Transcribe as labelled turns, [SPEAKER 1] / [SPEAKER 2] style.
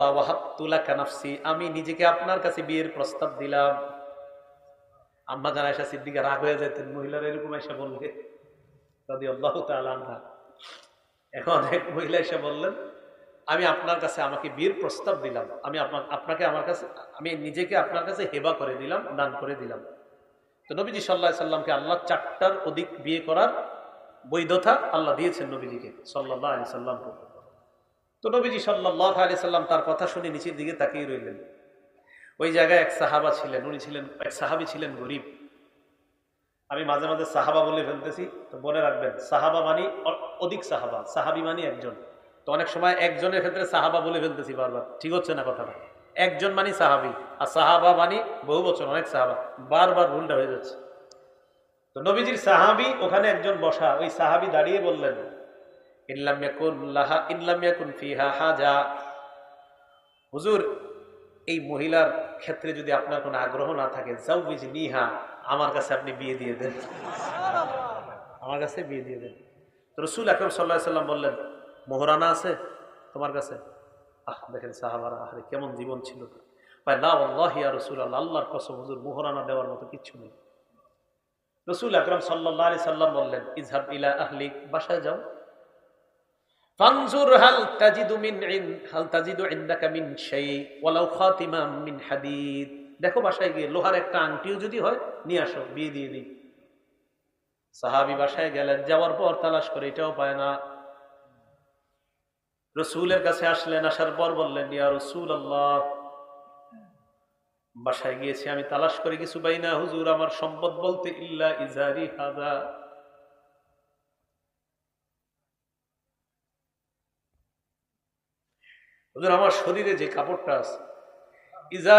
[SPEAKER 1] ওয়াহাবতু লাকা নাফসি, আমি নিজেকে আপনার কাছে বিয়ের প্রস্তাব দিলাম। আম্মা জান আয়েশা সিদ্দিকা রাগ হয়ে যেতেন, মহিলারা এরকম এসে বললে রাদিয়াল্লাহু তাআলা আনহা। এখন এক মহিলা এসে বললেন, আমি আপনার কাছে আমাকে বিয়ের প্রস্তাব দিলাম, আমি আপনাকে আমার কাছে, আমি নিজেকে আপনার কাছে হেবা করে দিলাম, দান করে দিলাম। তো নবীজি সাল্লাল্লাহু আলাইহি সাল্লামকে আল্লাহ 4টার অধিক বিয়ে করার বৈধতা আল্লাহ দিয়েছেন নবীজিকে সাল্লাল্লাহু আলাইহি সাল্লাম। তো নবীজি সাল্লাল্লাহু আলাইহি সাল্লাম তার কথা শুনে নিচের দিকে তাকিয়ে রইলেন। ওই জায়গায় এক সাহাবা ছিলেন, উনি ছিলেন, এক সাহাবী ছিলেন গরিব। আমি মাঝে মাঝে সাহাবা বলে ফেলতেছি, তো মনে রাখবেন সাহাবা মানি অধিক সাহাবা, সাহাবী মানি একজন। তো অনেক সময় একজনের ক্ষেত্রে সাহাবা বলে ফেলতেছি বারবার, ঠিক হচ্ছে না কথাটা। একজন মানি সাহাবী, আর সাহাবা মানি বহু বছর, অনেক সাহাবা, বারবার ভুলটা হয়ে যাচ্ছে। তো নবীজির সাহাবী ওখানে একজন বসা, ওই সাহাবী দাঁড়িয়ে বললেন, ইল্লাম ইয়াকুন ফিহা হাজা, হুজুর এই মহিলার ক্ষেত্রে যদি আপনার কোনো আগ্রহ না থাকে, জাউবিজনিহা, আমার কাছে আপনি বিয়ে দিয়ে দেন, আমার কাছে বিয়ে দিয়ে দেন। তো রাসূল আকরাম সাল্লাল্লাহু আলাইহি সাল্লাম বললেন, মোহরানা আছে তোমার কাছে? দেখেন সাহাবারা আরে কেমন জীবন ছিল। ভাই লা ওয়াল্লাহি ইয়া রাসূলুল্লাহ, আল্লাহর কসম হুজুর মোহরানা দেওয়ার মতো কিচ্ছু নেই। রাসূল আকরাম সাল্লাল্লাহু আলাইহি সাল্লাম বললেন, ইযহাব ইলা আহলিক, বাসায় যাও, ফানজুর হাল তাজিদু ইনদাকা মিন শাই ওয়ালাউ খাতিমাম মিন হাদিদ, দেখো বাসায় গিয়ে লোহার একটা আংটিও যদি হয় নিয়ে আসো, বিয়ে দিয়ে দিই। সাহাবী বাসায় গেলেন, যাওয়ার পর তালাশ করে এটাও পায় না। রাসূলের কাছে আসলেন, আসার পর বললেন, ইয়া রাসূলুল্লাহ, বাসায় গিয়েছি, আমি তালাশ করে কিছু পাই না হুজুর, আমার সম্পদ বলতে ইল্লা ইজারি হাযা, হুজুর আমার শরীরে যে কাপড়টা আছে, ইজার